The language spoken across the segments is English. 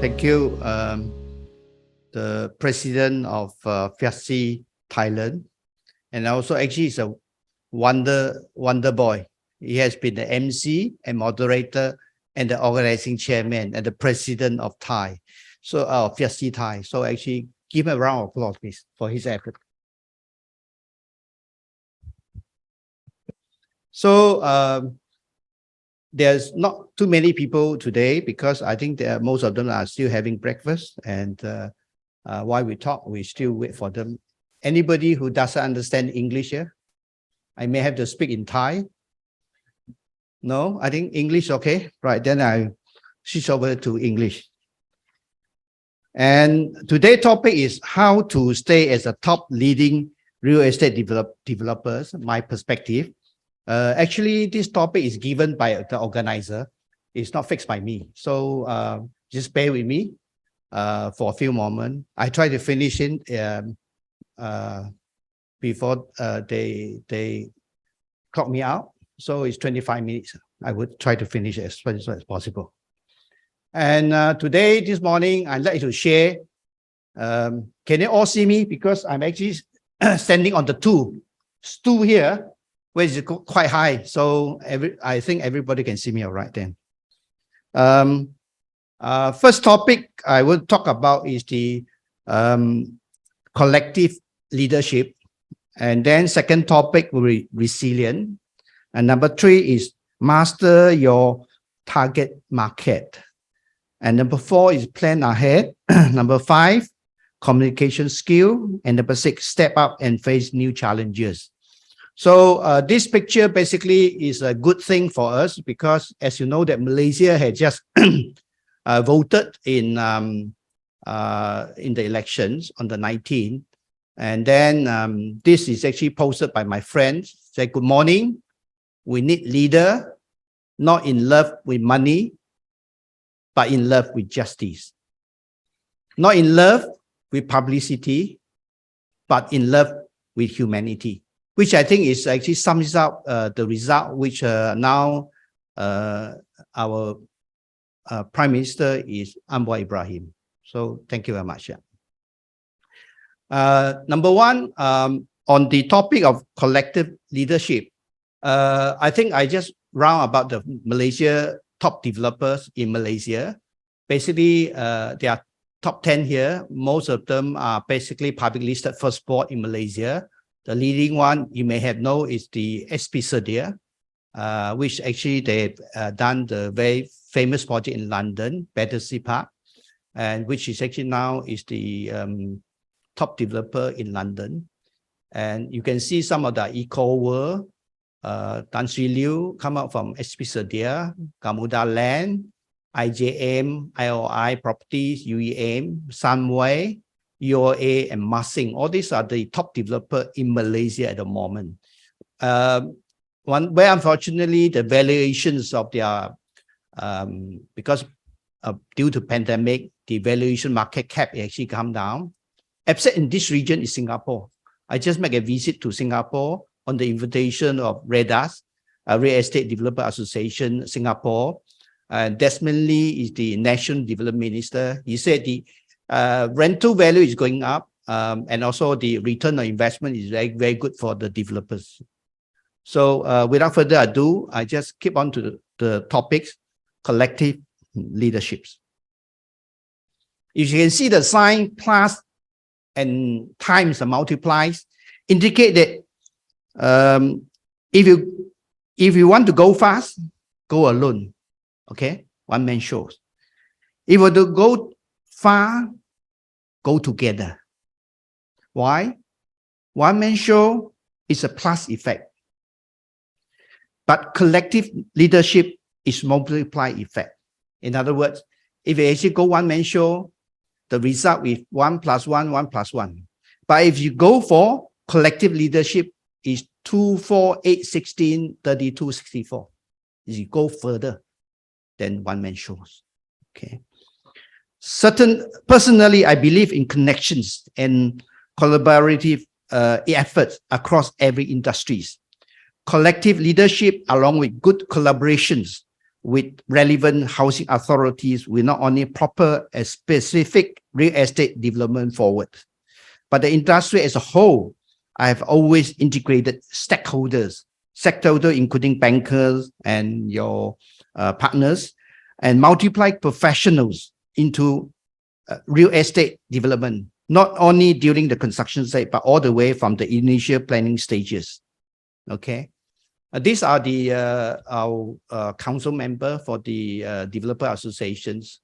Thank you, the president of FIABCI Thailand, and also actually is a wonder boy. He has been the MC and moderator and the organizing chairman and the president of Thai, so FIABCI Thai. So actually, give him a round of applause, please, for his effort. So there's not too many people today because I think most of them are still having breakfast, and while we talk, we still wait for them. Anybody who doesn't understand English here? I may have to speak in Thai. No, I think English okay. Right, then I switch over to English. And today's topic is how to stay as a top leading real estate developers, my perspective. Actually, this topic is given by the organizer. It's not fixed by me. So just bear with me for a few moments. I try to finish it before they clock me out. So it's 25 minutes. I would try to finish as soon as possible. And today, this morning, I'd like to share. Can you all see me? Because I'm actually standing on the stool here, which is quite high. So I think everybody can see me all right then. First topic I will talk about is the collective leadership. And then second topic will be resilient. And number 3 is master your target market. And number 4 is plan ahead. Number 5, communication skill. And number 6, step up and face new challenges. So this picture basically is a good thing for us because, as you know, that Malaysia had just voted in the elections on the 19th. And then this is actually posted by my friends. Say, good morning. We need leader, not in love with money, but in love with justice. Not in love with publicity, but in love with humanity, which I think is actually sums up the result which now our Prime Minister is Anwar Ibrahim. So thank you very much. Number 1, on the topic of collective leadership, I think I just round about the Malaysia top developers in Malaysia. Basically, there are top 10 here. Most of them are basically public listed first board in Malaysia. The leading one you may have known is the SHAREDA, which actually they've done the very famous project in London, Battersea Park, and which is actually now is the top developer in London. And you can see some of the Eco World, Tan Sri Liu come out from SHAREDA, Gamuda Land, IJM, IOI Properties, UEM, Sunway, UOA, and Masing. All these are the top developer in Malaysia at the moment. Where unfortunately the valuations of their because due to pandemic, the valuation market cap actually come down. Except in this region is Singapore. I just make a visit to Singapore on the invitation of REDAS, Real Estate Developer Association Singapore. Desmond Lee is the National Development Minister. He said the rental value is going up, and also the return on investment is very, very good for the developers. So without further ado, I just keep on to the topics, collective leaderships. If you can see the sign plus and times and multiplies, indicate that if you want to go fast, go alone. Okay, one man shows. If you want to go far, go together. Why? One man show is a plus effect, but collective leadership is multiply effect. In other words, if you actually go one man show, the result is 1 + 1, 1 + 1. But if you go for collective leadership, is 2, 4, 8, 16, 32, 64. You go further than one man shows. Okay. Personally, I believe in connections and collaborative efforts across every industries. Collective leadership, along with good collaborations, with relevant housing authorities will not only propel a specific real estate development forward, but the industry as a whole. I have always integrated stakeholders including bankers and your partners, and multiply professionals into real estate development, not only during the construction stage, but all the way from the initial planning stages. Okay. These are the our council member for the developer associations.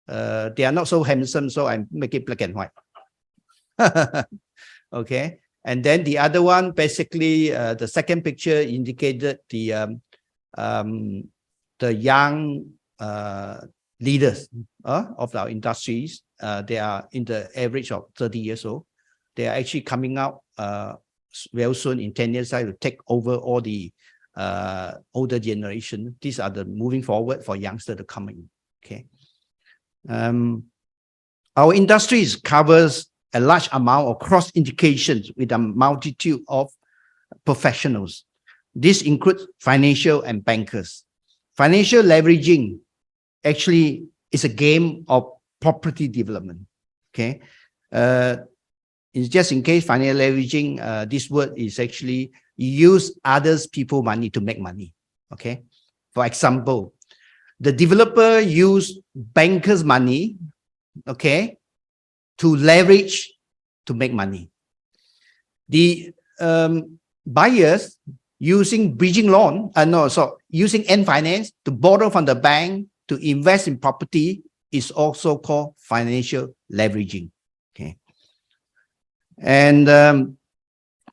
They are not so handsome, so I make it black and white. Okay. And then the other one, basically, the second picture indicated the young leaders of our industries. They are in the average of 30 years old. They are actually coming out real soon in 10 years time to take over all the older generation. These are the moving forward for youngsters to come in. Okay. Our industries covers a large amount of cross indications with a multitude of professionals. This includes financial and bankers. Financial leveraging actually is a game of property development. Okay. Just in case, financial leveraging, this word is actually use others people money to make money. Okay. For example, the developer use bankers' money, okay, to leverage to make money. The buyers using bridging loan, using end finance to borrow from the bank to invest in property is also called financial leveraging. Okay. And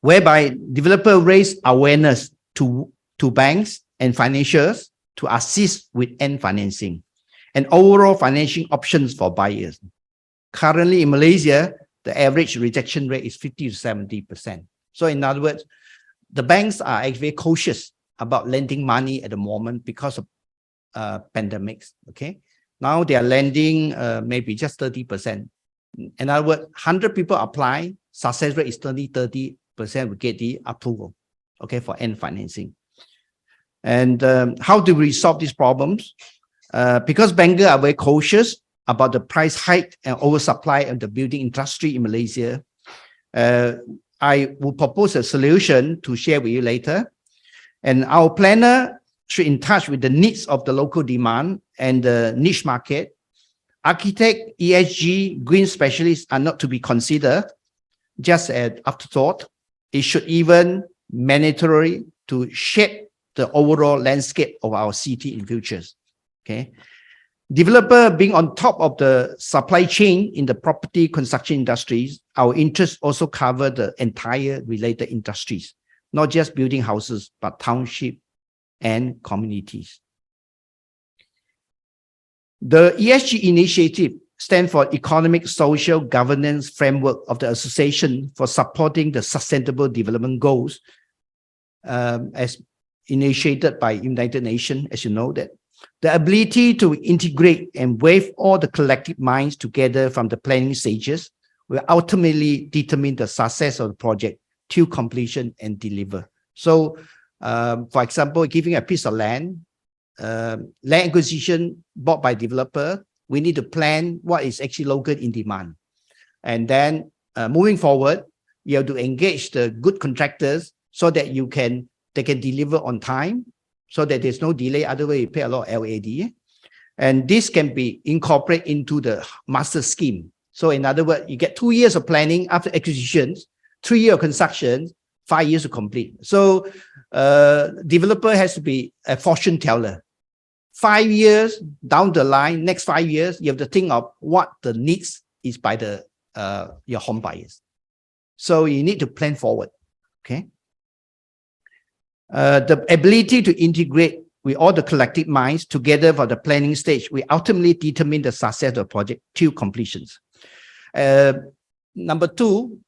whereby developer raise awareness to banks and financiers to assist with end financing and overall financing options for buyers. Currently in Malaysia, the average rejection rate is 50 to 70%. So in other words, the banks are actually cautious about lending money at the moment because of pandemics. Okay. Now they are lending maybe just 30%. In other words, 100 people apply, success rate is 30% will get the approval, okay, for end financing. And how do we solve these problems? Because bankers are very cautious about the price hike and oversupply of the building industry in Malaysia, I will propose a solution to share with you later. And our planner should in touch with the needs of the local demand and the niche market. Architect, ESG, green specialists are not to be considered just an afterthought. It should even mandatory to shape the overall landscape of our city in futures. Okay. Developer being on top of the supply chain in the property construction industries, our interests also cover the entire related industries, not just building houses, but township and communities. The ESG initiative stands for Economic Social Governance Framework of the Association for supporting the Sustainable Development Goals, as initiated by United Nations, as you know that. The ability to integrate and weave all the collective minds together from the planning stages will ultimately determine the success of the project to completion and deliver. So, for example, giving a piece of land, land acquisition bought by developer, we need to plan what is actually local in demand. And then moving forward, you have to engage the good contractors so that they can deliver on time, so that there's no delay. Otherwise, you pay a lot of LAD. And this can be incorporated into the master scheme. So in other words, you get 2 years of planning after acquisitions, 3 years of construction, 5 years to complete. So developer has to be a fortune teller. 5 years down the line, next 5 years, you have to think of what the needs is by the your home buyers. So you need to plan forward. Okay. The ability to integrate with all the collective minds together for the planning stage, we ultimately determine the success of the project till completions. Number two,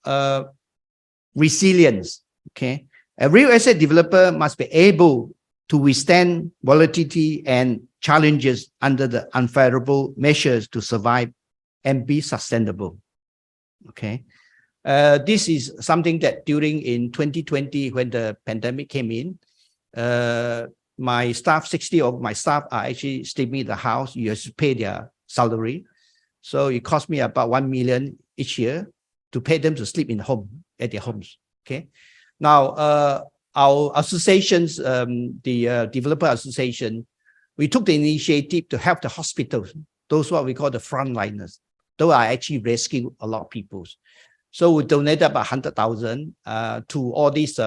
resilience. Okay, a real estate developer must be able to withstand volatility and challenges under the unfavorable measures to survive and be sustainable. Okay. This is something that during in 2020, when the pandemic came in, my staff, 60 of my staff are actually sleeping in the house. You have to pay their salary. So it cost me about 1 million each year to pay them to sleep in home, at their homes. Okay. Now, our associations, the developer association, we took the initiative to help the hospitals, those what we call the frontliners. Those are actually rescue a lot of people. So we donated about 100,000 to all these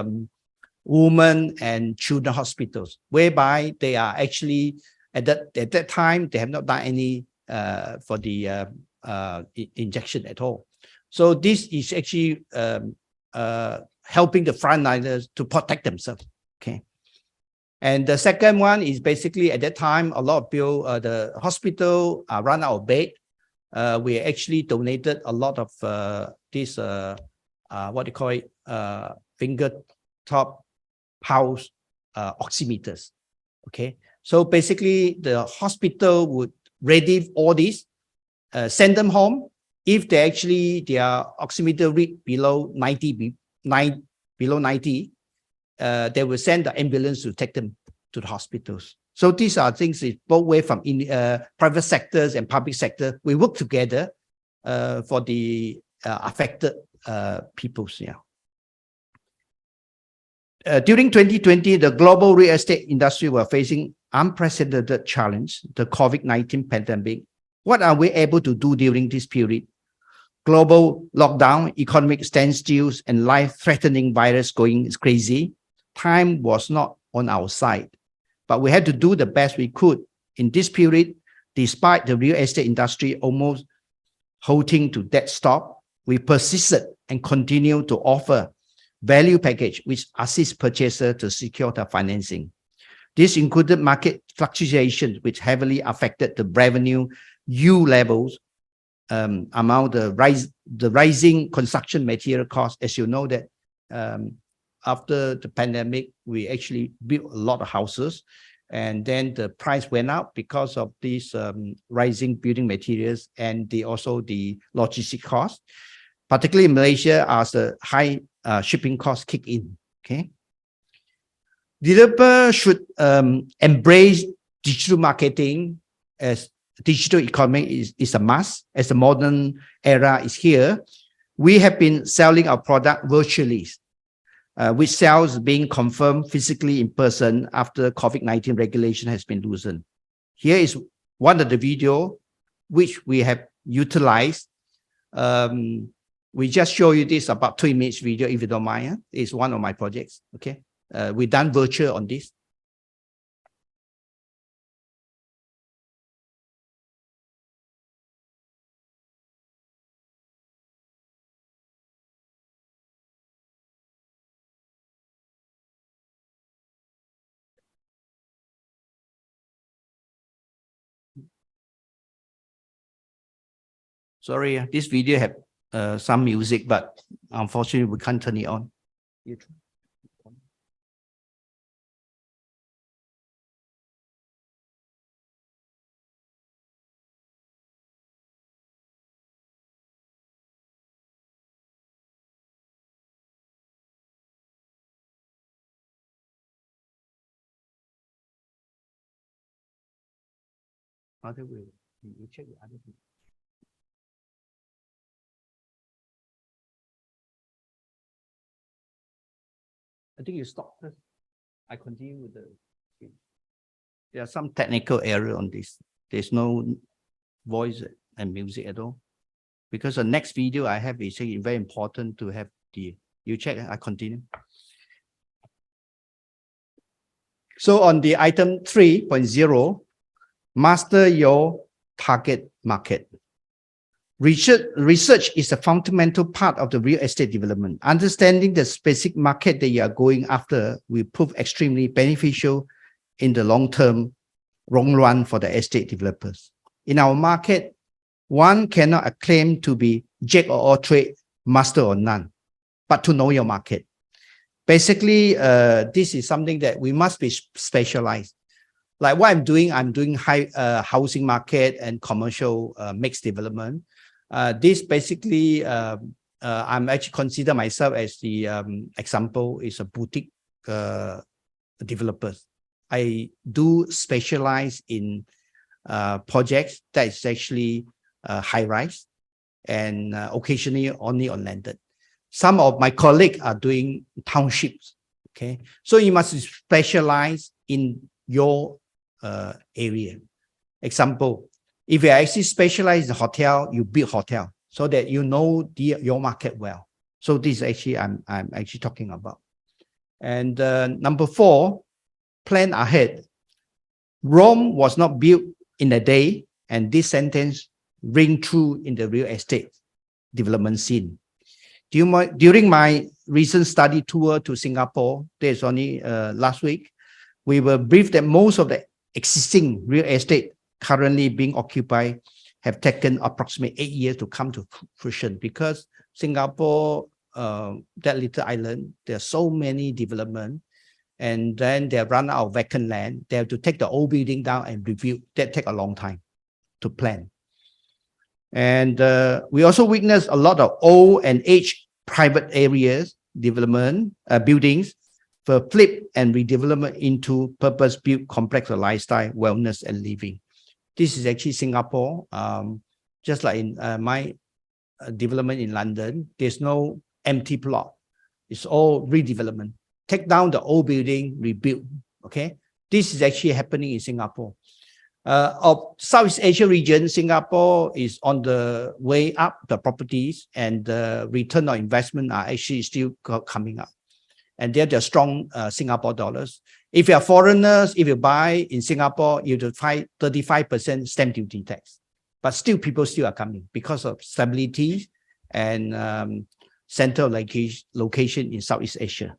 women and children hospitals, whereby they are actually at that time they have not done any for the injection at all. So this is actually helping the frontliners to protect themselves. Okay. And the second one is basically at that time a lot of people, the hospital run out of bed. We actually donated a lot of this what do you call it, finger top pulse oximeters. Okay, so basically the hospital would ready all these, send them home. If they actually their oximeter read below 90, they will send the ambulance to take them to the hospitals. So these are things that both way from in private sectors and public sector. We work together for the affected peoples. Yeah. During 2020, the global real estate industry were facing unprecedented challenge, the COVID-19 pandemic. What are we able to do during this period? Global lockdown, economic standstills, and life-threatening virus going crazy. Time was not on our side, but we had to do the best we could in this period. Despite the real estate industry almost halting to dead stop, we persisted and continued to offer value package which assists purchaser to secure the financing. This included market fluctuations which heavily affected the revenue yield levels among the rising construction material costs. As you know that after the pandemic, we actually built a lot of houses, and then the price went up because of these rising building materials and also the logistic costs, particularly in Malaysia as the high shipping costs kick in. Okay, developer should embrace digital marketing, as digital economy is a must. As the modern era is here, we have been selling our product virtually, with sales being confirmed physically in person after COVID-19 regulation has been loosened. Here is one of the video which we have utilized. We just show you this about 3 minutes video, if you don't mind. It's one of my projects. Okay, we done virtual on this. Sorry, this video have some music, but unfortunately we can't turn it on. Other way, you check the other way. I think you stop first. I continue with the. There are some technical error on this. There's no voice and music at all. Because the next video I have is very important to have the. You check. I continue. So on the item 3.0, master your target market. Research is a fundamental part of the real estate development. Understanding the specific market that you are going after will prove extremely beneficial in the long run for the estate developers. In our market, one cannot claim to be jack of all trades, master or none, but to know your market. Basically, this is something that we must be specialized. Like what I'm doing high housing market and commercial mixed development. This basically, I'm actually consider myself as the example is a boutique developers. I do specialize in projects that is actually high rise and occasionally only on landed. Some of my colleagues are doing townships. Okay, so you must specialize in your area. Example, if you actually specialize in hotel, you build hotel so that you know your market well. So this is actually I'm actually talking about. And number 4, plan ahead. Rome was not built in a day, and this sentence ring true in the real estate development scene. During my recent study tour to Singapore, there's only last week, we were briefed that most of the existing real estate currently being occupied have taken approximately 8 years to come to fruition, because Singapore, that little island, there are so many development, and then they run out of vacant land. They have to take the old building down and rebuild. That take a long time to plan. And we also witnessed a lot of old and aged private areas development buildings for flip and redevelopment into purpose-built complex of lifestyle, wellness, and living. This is actually Singapore. Just like in my development in London, there's no empty plot. It's all redevelopment. Take down the old building, rebuild. Okay, this is actually happening in Singapore. Of Southeast Asia region, Singapore is on the way up the properties, and the return on investment are actually still coming up. And they're the strong Singapore dollars. If you are foreigners, if you buy in Singapore, you have to pay 35% stamp duty tax. But still, people still are coming because of stability and center of location in Southeast Asia.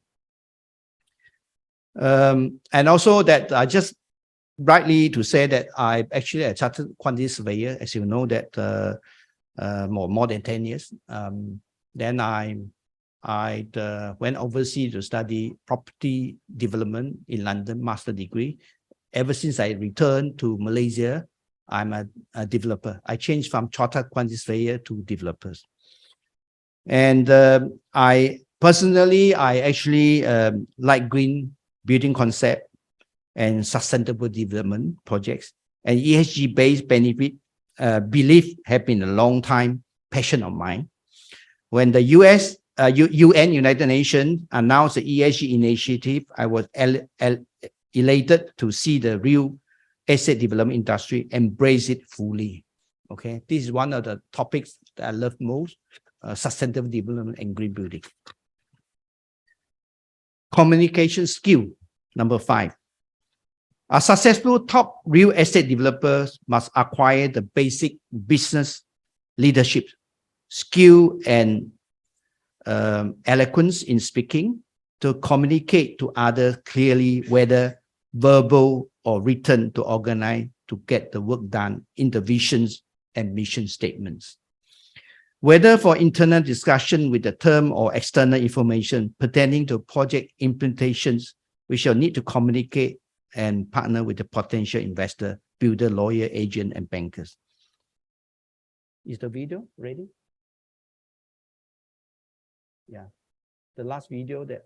And also that I just rightly to say that I actually a chartered quantity surveyor, as you know, that more than 10 years. Then I went overseas to study property development in London, master degree. Ever since I returned to Malaysia, I'm a developer. I changed from chartered quantity surveyor to developers. And I actually like green building concept and sustainable development projects, and ESG-based benefit belief have been a long time passion of mine. When the UN, United Nations, announced the ESG initiative, I was elated to see the real estate development industry embrace it fully. Okay, this is one of the topics that I love most, sustainable development and green building. Communication skill, number 5. A successful top real estate developers must acquire the basic business leadership skill and eloquence in speaking to communicate to others clearly, whether verbal or written, to organize to get the work done in the visions and mission statements. Whether for internal discussion with the term or external information pertaining to project implementations, we shall need to communicate and partner with the potential investor, builder, lawyer, agent, and bankers. Is the video ready? Yeah, the last video there.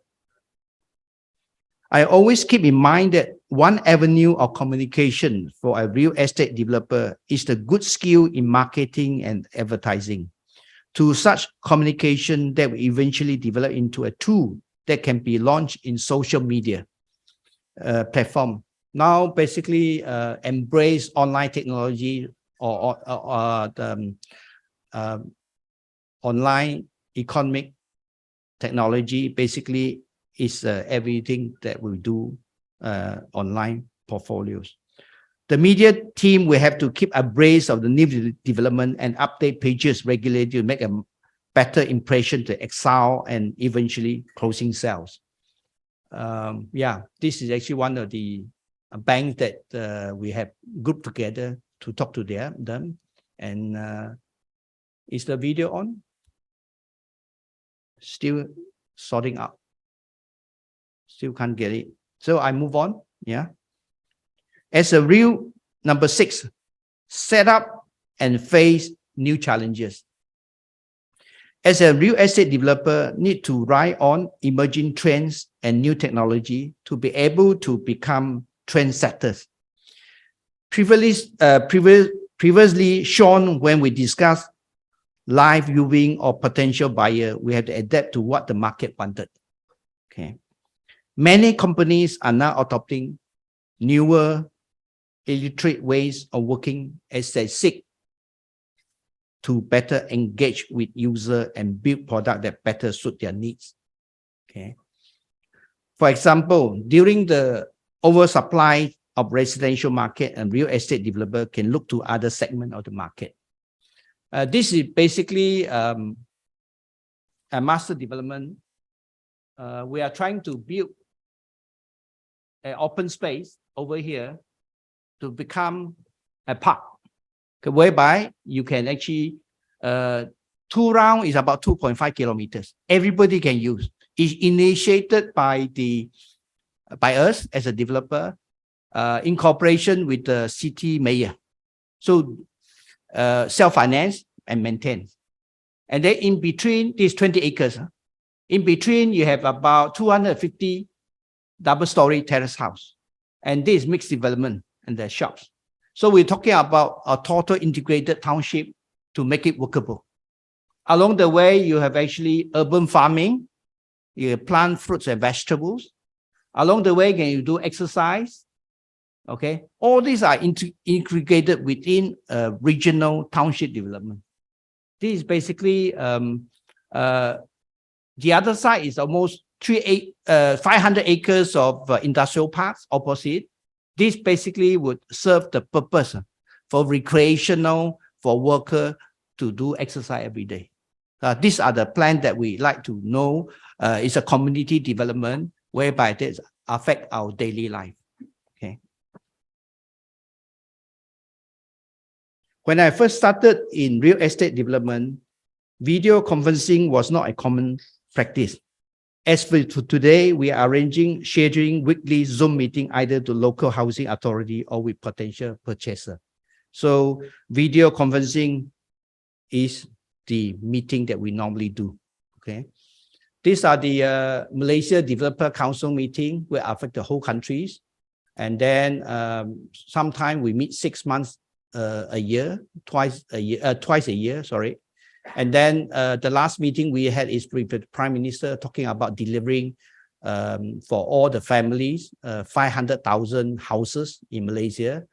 I always keep in mind that one avenue of communication for a real estate developer is the good skill in marketing and advertising. To such communication that will eventually develop into a tool that can be launched in social media platform. Now, basically, embrace online technology or the online economic technology. Basically, is everything that we do online portfolios. The media team will have to keep abreast of the new development and update pages regularly to make a better impression to excel and eventually closing sales. Yeah, this is actually one of the banks that we have grouped together to talk to them. And is the video on? Still sorting out. Still can't get it. So I move on. Yeah. As a real number 6, set up and face new challenges. As a real estate developer, need to ride on emerging trends and new technology to be able to become trend sectors. Previously shown when we discussed live viewing or potential buyer, we have to adapt to what the market wanted. Okay. Many companies are now adopting newer, illiterate ways of working as they seek to better engage with user and build products that better suit their needs. Okay. For example, during the oversupply of residential market, and real estate developer can look to other segment of the market. This is basically a master development. We are trying to build an open space over here to become a park, whereby you can actually, 2 rounds is about 2.5 kilometers. Everybody can use. It's initiated by us as a developer, in cooperation with the city mayor. So self-finance and maintain. And then in between, these 20 acres, in between you have about 250 double-story terrace house. And this mixed development and the shops. So we're talking about a total integrated township to make it workable. Along the way, you have actually urban farming. You plant fruits and vegetables. Along the way, can you do exercise? Okay, all these are integrated within a regional township development. This is basically the other side is almost 500 acres of industrial parks opposite. This basically would serve the purpose for recreational, for worker to do exercise every day. These are the plans that we like to know. It's a community development whereby this affect our daily life. Okay. When I first started in real estate development, video conferencing was not a common practice. As for today, we are scheduling weekly Zoom meeting either to local housing authority or with potential purchaser. So video conferencing is the meeting that we normally do. Okay. These are the Malaysia Developer Council meeting where affect the whole countries. And then sometime we meet 6 months a year, twice a year, sorry. And then the last meeting we had is with the Prime Minister talking about delivering for all the families, 500,000 houses in Malaysia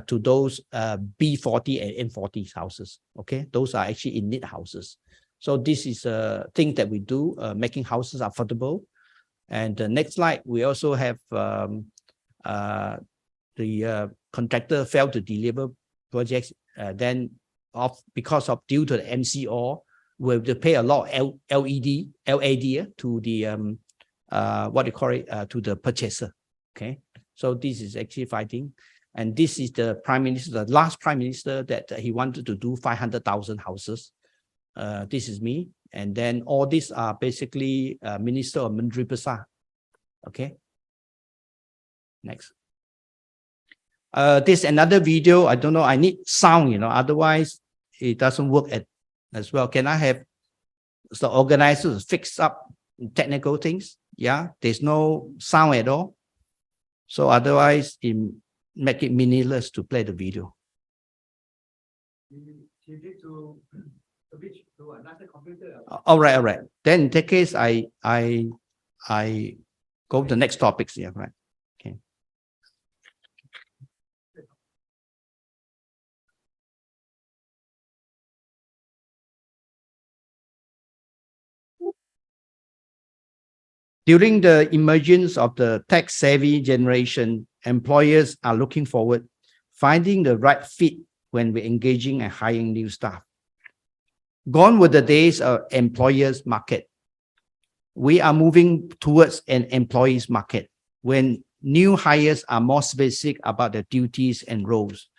to those B40 and M40 houses. Okay, those are actually in need houses. So this is a thing that we do, making houses affordable. And the next slide, we also have the contractor failed to deliver projects. Then because of due to the MCO, we have to pay a lot of LAD to the what do you call it, to the purchaser. Okay, so this is actually fighting. And this is the Prime Minister, the last Prime Minister that he wanted to do 500,000 houses. This is me. And then all these are basically Minister of Menteri Besar. Okay. Next. This another video. I don't know. I need sound, you know, otherwise it doesn't work as well. Can I have the organizers fix up technical things? Yeah, there's no sound at all. So otherwise, it make it meaningless to play the video. You need to switch to another computer. All right. Then in that case, I go to the next topics. Yeah, right. Okay. During the emergence of the tech-savvy generation, employers are looking forward, finding the right fit when we're engaging and hiring new staff. Gone were the days of employers market. We are moving towards an employees market when new hires are more specific about their duties and roles.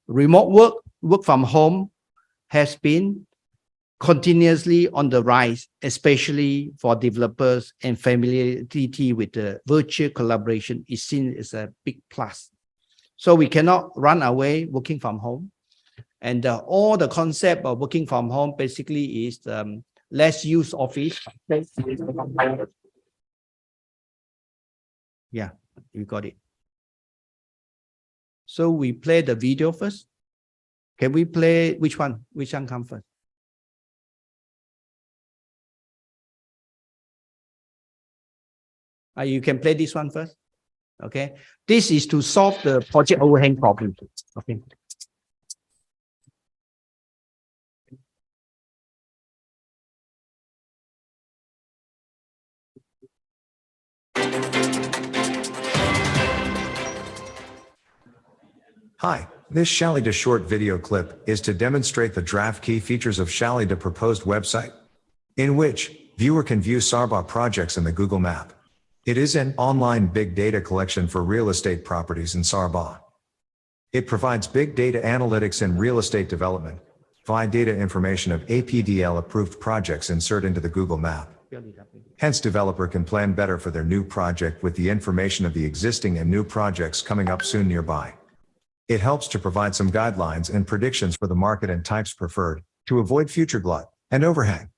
Remote work from home has been continuously on the rise, especially for developers, and familiarity with the virtual collaboration is seen as a big plus. So we cannot run away working from home. And all the concept of working from home basically is less use office. Yeah, you got it. So we play the video first. Can we play which one? Which one comes first? You can play this one first. Okay. This is to solve the project overhang problem. Okay. Hi, this SHAREDA short video clip is to demonstrate the draft key features of SHAREDA proposed website, in which viewer can view SARBA projects in the Google Map. It is an online big data collection for real estate properties in SARBA. It provides big data analytics in real estate development via data information of APDL approved projects insert into the Google Map. Hence, developer can plan better for their new project with the information of the existing and new projects coming up soon nearby. It helps to provide some guidelines and predictions for the market and types preferred to avoid future glut and overhang.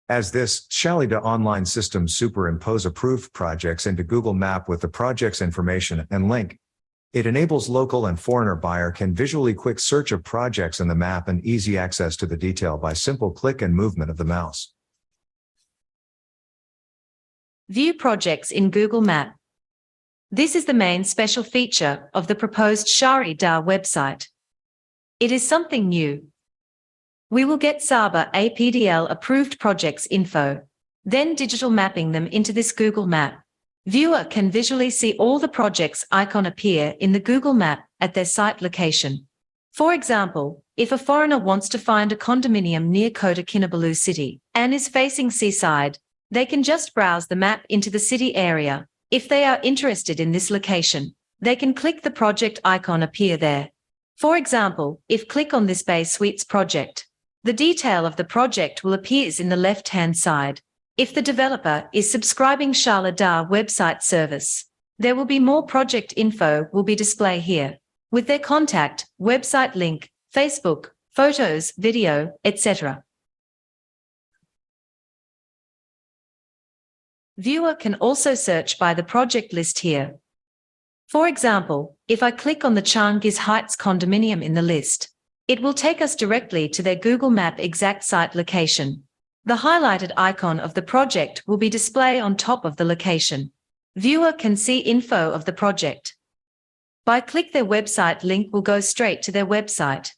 As this SHAREDA online system superimpose approved projects into Google Map with the project's information and link, it enables local and foreigner buyer can visually quick search of projects in the map and easy access to the detail by simple click and movement of the mouse. View projects in Google Map. This is the main special feature of the proposed SHAREDA website. It is something new. We will get SARBA APDL approved projects info, then digital mapping them into this Google Map. Viewer can visually see all the projects icon appear in the Google Map at their site location. For example, if a foreigner wants to find a condominium near Kota Kinabalu city and is facing seaside, they can just browse the map into the city area. If they are interested in this location, they can click the project icon appear there. For example, if click on this Bay Suites project, the detail of the project will appear in the left-hand side. If the developer is subscribing SHAREDA website service, there will be more project info will be displayed here, with their contact, website link, Facebook, photos, video, etc. Viewer can also search by the project list here. For example, if I click on the Changiz Heights condominium in the list, it will take us directly to their Google Map exact site location. The highlighted icon of the project will be displayed on top of the location. Viewer can see info of the project. By click their website link will go straight to their website.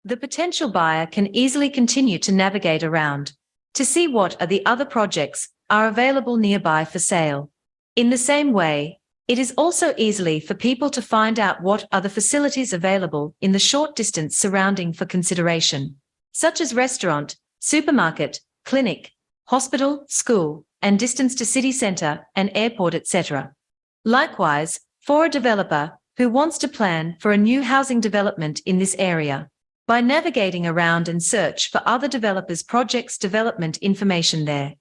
The potential buyer can easily continue to navigate around to see what are the other projects are available nearby for sale. In the same way, it is also easily for people to find out what are the facilities available in the short distance surrounding for consideration, such as restaurant, supermarket, clinic, hospital, school, and distance to city center and airport, etc. Likewise, for a developer who wants to plan for a new housing development in this area, by navigating around and search for other developers' projects development information there.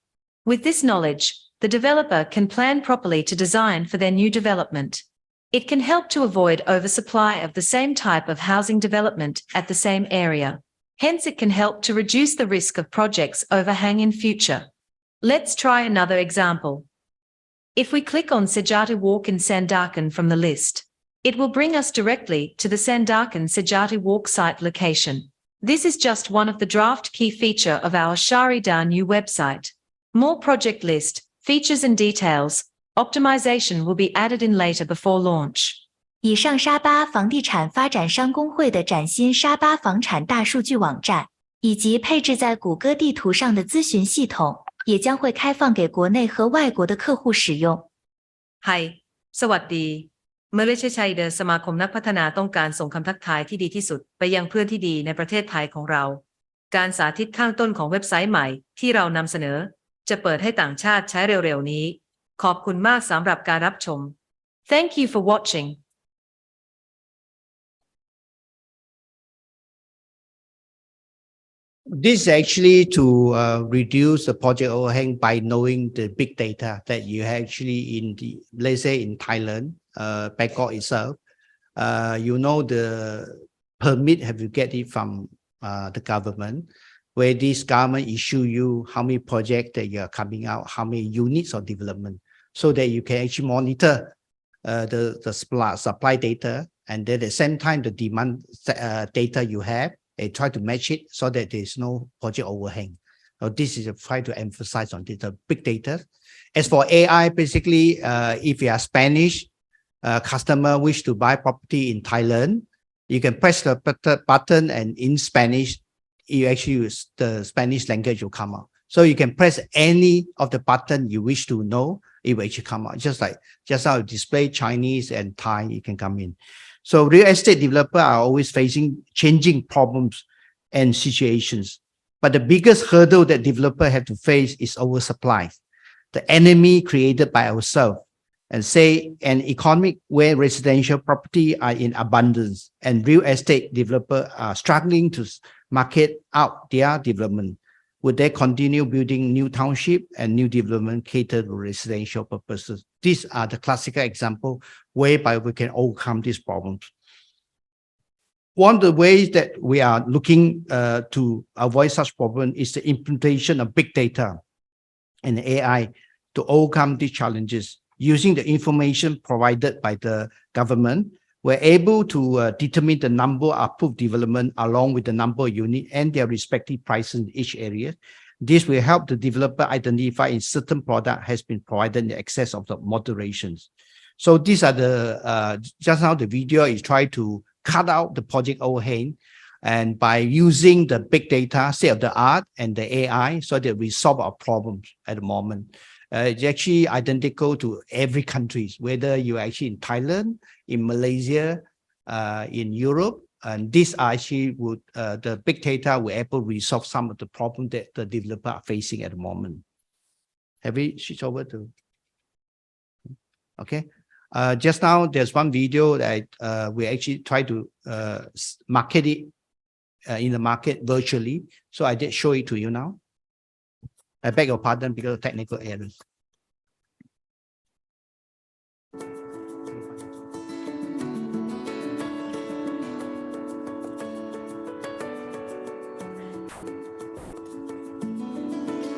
With this knowledge, the developer can plan properly to design for their new development. It can help to avoid oversupply of the same type of housing development at the same area. Hence, it can help to reduce the risk of projects overhang in future. Let's try another example. If we click on Sejati Walk in Sandakan from the list, it will bring us directly to the Sandakan Sejati Walk site location. This is just one of the draft key feature of our SHAREDA new website. More project list, features and details, optimization will be added in later before launch. 以上沙巴房地产发展商工会的崭新沙巴房产大数据网站，以及配置在谷歌地图上的咨询系统，也将会开放给国内和外国的客户使用。 Hi, สวัสดี Malaysia SHAREDA สมาคมนักพัฒนาต้องการส่งคำทักทายที่ดีที่สุดไปยังเพื่อนที่ดีในประเทศไทยของเรา การสาธิตข้างต้นของเว็บไซต์ใหม่ที่เรานำเสนอจะเปิดให้ต่างชาติใช้เร็วๆนี้ ขอบคุณมากสำหรับการรับชม Thank you for watching. This is actually to reduce the project overhang by knowing the big data that you actually in the, let's say in Thailand, Bangkok itself, you know the permit have you get it from the government, where this government issue you how many projects that you are coming out, how many units of development. so that you can actually monitor the supply data, and then at the same time the demand data you have, and try to match it so that there is no project overhang. So this is a try to emphasize on the big data. As for AI, basically, if you are Spanish customer wish to buy property in Thailand, you can press the button, and in Spanish, you actually use the Spanish language will come out. So you can press any of the button you wish to know, it will actually come out. Just how display Chinese and Thai, you can come in. So real estate developers are always facing changing problems and situations. But the biggest hurdle that developers have to face is oversupply, the enemy created by ourselves. And say an economic where residential property are in abundance and real estate developers are struggling to market out their development. Would they continue building new township and new development catered to residential purposes? These are the classical example whereby we can overcome these problems. One of the ways that we are looking to avoid such problem is the implementation of big data and AI to overcome these challenges. Using the information provided by the government, we're able to determine the number of approved development along with the number of units and their respective prices in each area. This will help the developer identify if certain product has been provided in excess of the moderations. So these are the, just now the video is trying to cut out the project overhang, and by using the big data, state of the art and the AI, so that we solve our problems at the moment. It's actually identical to every country, whether you're actually in Thailand, in Malaysia, in Europe, and these are actually would the big data will able to resolve some of the problems that the developer are facing at the moment. Have we switched over to? Okay. Just now, there's one video that we actually try to market it in the market virtually. So I did show it to you now. I beg your pardon because of technical errors.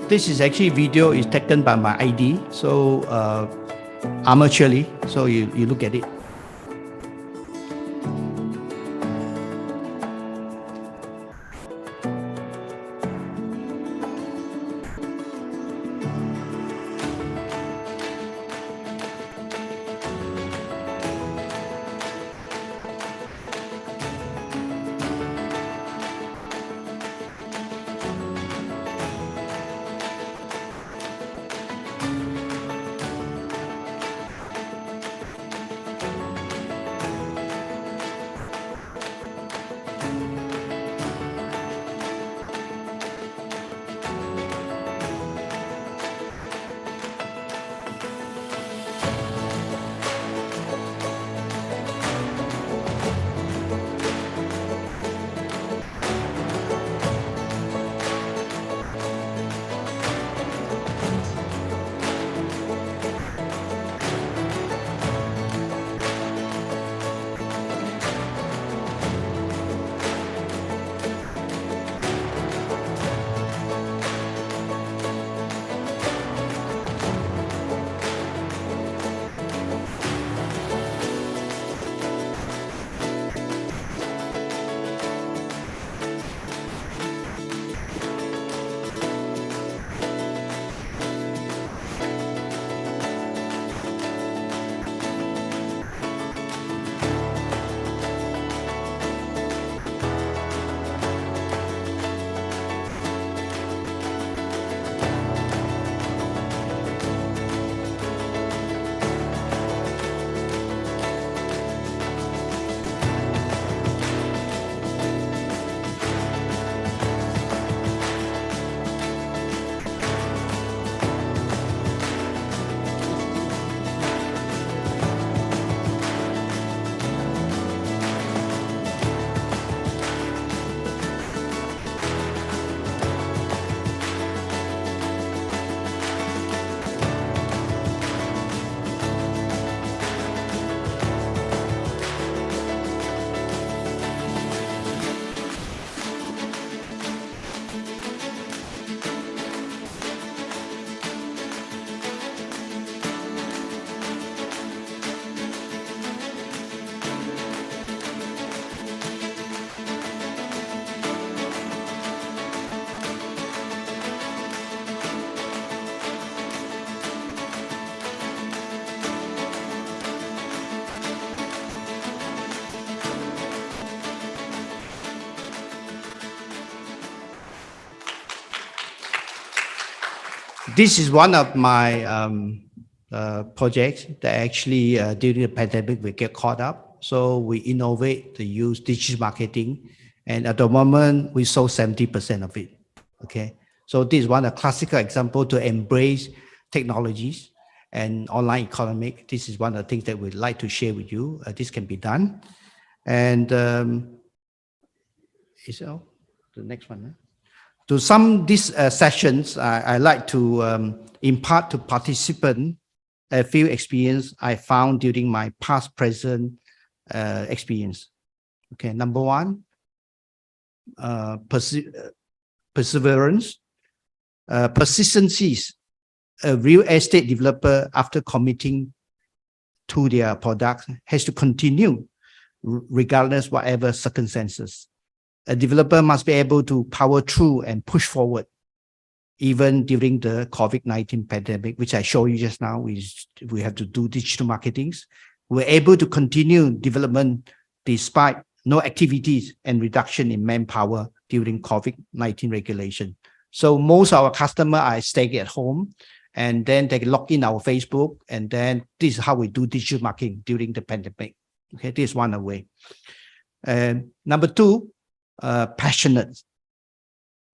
This is actually video is taken by my ID, so amateurly. So you look at it. This is one of my projects that actually during the pandemic we get caught up. So we innovate to use digital marketing, and at the moment we sold 70% of it. Okay, so this is one a classical example to embrace technologies and online economic. This is one of the things that we'd like to share with you. This can be done, and is the next one. Huh? To sum these sessions, I like to impart to participants a few experience I found during my past, present experience. Okay, number one, perseverance, persistencies. A real estate developer, after committing to their product, has to continue regardless whatever circumstances. A developer must be able to power through and push forward, even during the COVID-19 pandemic, which I showed you just now. We have to do digital marketing. We're able to continue development despite no activities and reduction in manpower during COVID-19 regulation. So most of our customers are staying at home, and then they log in our Facebook, and then this is how we do digital marketing during the pandemic. Okay, this is one way. Number two, passionate.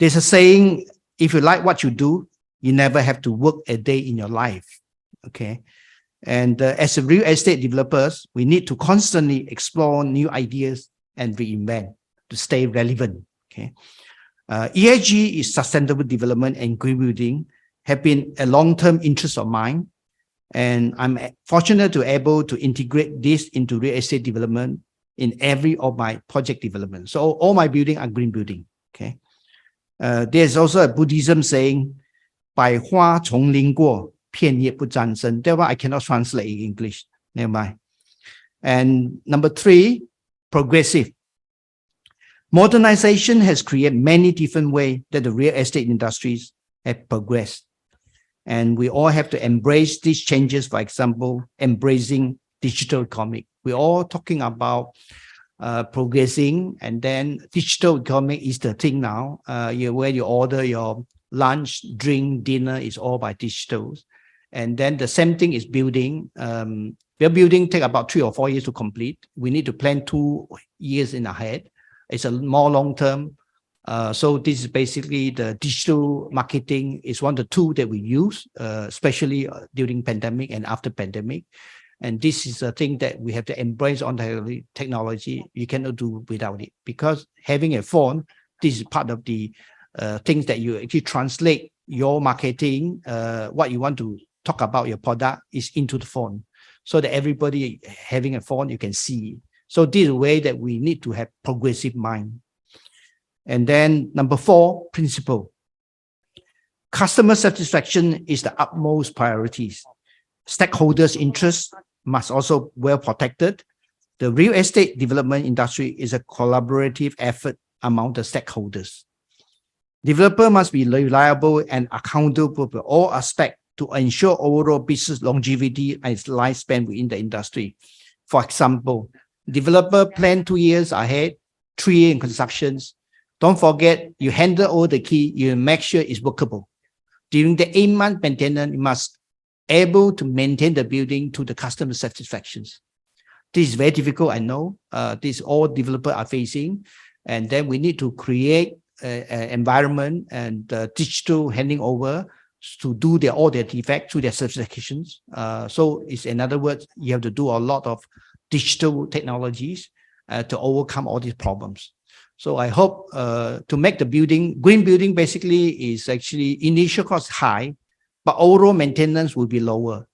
There's a saying, if you like what you do, you never have to work a day in your life. Okay. And as a real estate developers, we need to constantly explore new ideas and reinvent to stay relevant. Okay. ESG is sustainable development and green building have been a long-term interest of mine. And I'm fortunate to be able to integrate this into real estate development in every of my project development. So all my building are green building. Okay. There's also a Buddhism saying, 百花丛林过，片叶不沾身. That one I cannot translate in English. Never mind. And number three, progressive. Modernization has created many different ways that the real estate industries have progressed. And we all have to embrace these changes. For example, embracing digital economy. We're all talking about progressing, and then digital economy is the thing now. Where you order your lunch, drink, dinner is all by digitals. And then the same thing is building. Their building take about 3 or 4 years to complete. We need to plan 2 years in ahead. It's a more long term. So this is basically the digital marketing is one of the tools that we use, especially during pandemic and after pandemic. And this is a thing that we have to embrace on the technology. You cannot do without it, because having a phone, this is part of the things that you actually translate your marketing, what you want to talk about your product is into the phone, so that everybody having a phone, you can see. So this is a way that we need to have progressive mind. And then number 4, principle. Customer satisfaction is the utmost priorities. Stakeholders' interests must also well protected. The real estate development industry is a collaborative effort among the stakeholders. Developer must be reliable and accountable for all aspects to ensure overall business longevity and lifespan within the industry. For example, developer plan 2 years ahead, 3 years in constructions. Don't forget, you handle all the key, you make sure it's workable. During the 8-month maintenance, you must able to maintain the building to the customer satisfactions. This is very difficult, I know. This all developers are facing. And then we need to create an environment and digital handing over to do all their defects to their certifications. So it's, in other words, you have to do a lot of digital technologies to overcome all these problems. So I hope to make the building, green building basically is actually initial cost high, but overall maintenance will be lower,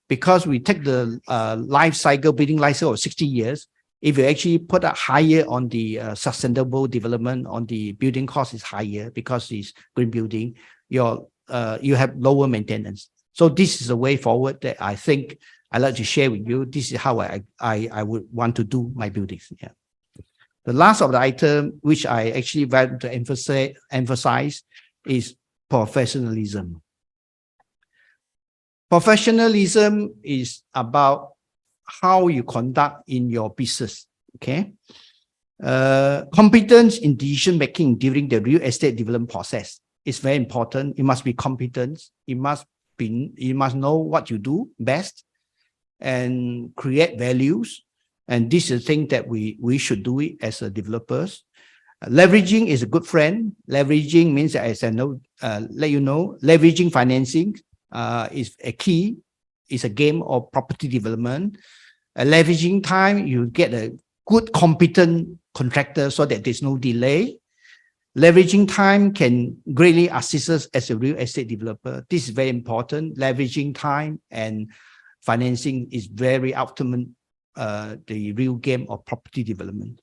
because we take the life cycle, building life cycle of 60 years. If you actually put a higher on the sustainable development, on the building cost is higher because it's green building, you have lower maintenance. So this is a way forward that I think I'd like to share with you. This is how I would want to do my buildings. Yeah. The last of the item, which I actually want to emphasize is professionalism. Professionalism is about how you conduct in your business. Okay. Competence in decision making during the real estate development process. is very important. You must be competent. You must know what you do best and create values. And this is the thing that we should do it as a developers. Leveraging is a good friend. Leveraging means, as I know, let you know, leveraging financing is a key. It's a game of property development. Leveraging time, you get a good, competent contractor so that there's no delay. Leveraging time can greatly assist us as a real estate developer. This is very important. Leveraging time and financing is very ultimate, the real game of property development.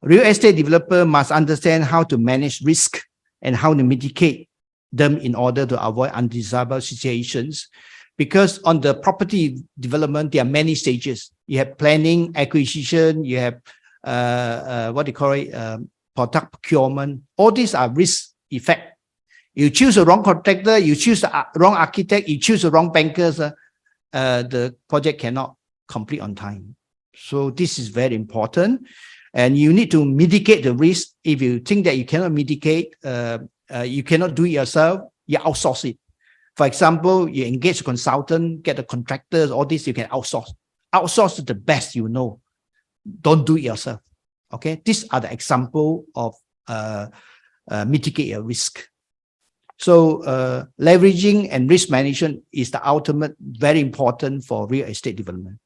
Real estate developer must understand how to manage risk and how to mitigate them in order to avoid undesirable situations. Because on the property development, there are many stages. You have planning, acquisition, you have product procurement. All these are risk effect. You choose the wrong contractor, you choose the wrong architect, you choose the wrong bankers, the project cannot complete on time. So this is very important. And you need to mitigate the risk. If you think that you cannot mitigate, you cannot do it yourself, you outsource it. For example, you engage a consultant, get the contractors, all this you can outsource. Outsource the best you know. Don't do it yourself. Okay, these are the example of mitigate your risk. So leveraging and risk management is the ultimate, very important for real estate development.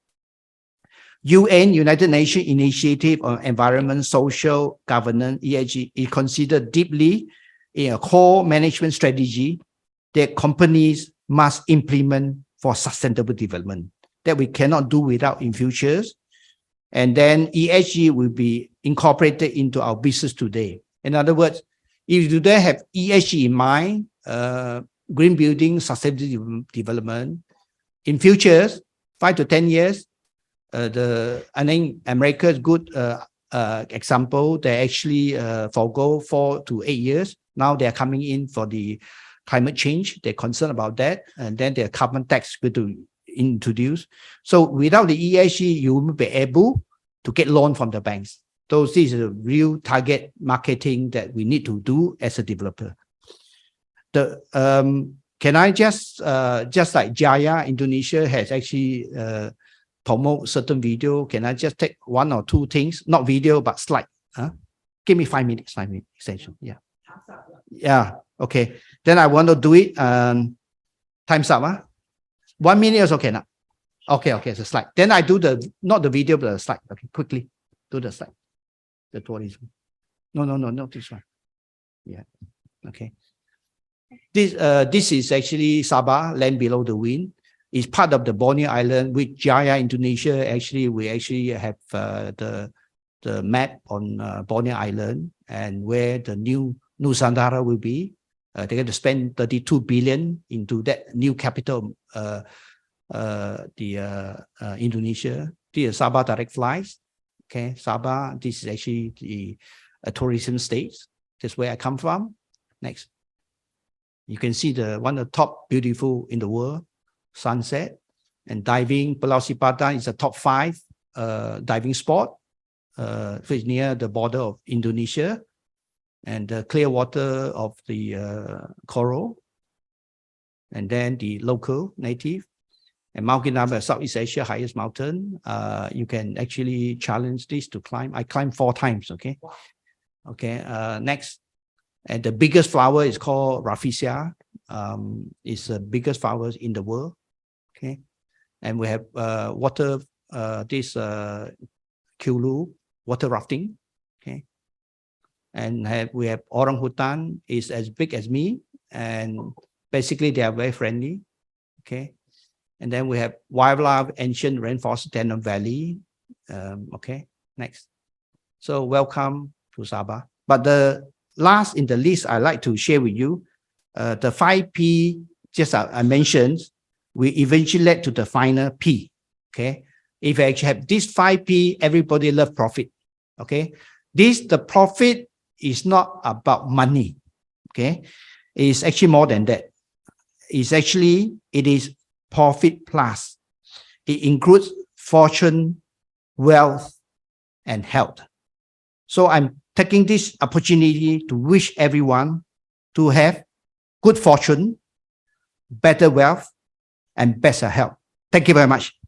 UN, United Nations Initiative on Environment, Social Governance, ESG, is considered deeply in a core management strategy that companies must implement for sustainable development that we cannot do without in futures. And then ESG will be incorporated into our business today. In other words, if you don't have ESG in mind, green building, sustainable development, in futures, 5 to 10 years, I think America is good example. They actually forgo 4 to 8 years. Now they are coming in for the climate change. They're concerned about that. And then their carbon tax going to introduce. So without the ESG, you won't be able to get loan from the banks. So this is a real target marketing that we need to do as a developer. Can I just like Jaya, Indonesia has actually promote certain video. Can I just take 1 or 2 things? Not video, but slide. Give me 5 minutes, extension. Yeah. Yeah. Okay. Then I want to do it. Time's up. 1 minute is okay now. Okay. It's a slide. Then I do not the video, but the slide. Okay. Quickly do the slide. The tourism. No, not this one. Yeah. Okay. This is actually Sabah, land below the wind. It's part of the Borneo Island with Jaya, Indonesia. Actually, we actually have the map on Borneo Island and where the new Nusantara will be. They're going to spend 32 billion into that new capital, Indonesia. This is Sabah direct flights. Okay, Sabah. This is actually the tourism state. That's where I come from. Next, you can see one of the top beautiful in the world. Sunset and diving. Pulau Sipatan is a top 5 diving spot, which is near the border of Indonesia, and the clear water of the coral, and then the local native. And Mount Kinabalu, Southeast Asia highest mountain. You can actually challenge this to climb. I climbed 4 times. Okay. Next, and the biggest flower is called Rafflesia. It's the biggest flowers in the world. Okay, and we have Kulu water rafting. Okay, and we have orangutan is as big as me, and basically they are very friendly. Okay, and then we have wildlife, ancient rainforest, Tenon Valley. Okay, next. So welcome to Sabah. But the last in the list I like to share with you, the 5P. Just I mentioned. We eventually led to the final P. Okay. If you actually have this 5P, everybody love profit. Okay. The profit is not about money. Okay. It's actually more than that. It is profit plus. It includes fortune, wealth, and health. So I'm taking this opportunity to wish everyone to have good fortune, better wealth, and better health. Thank you very much.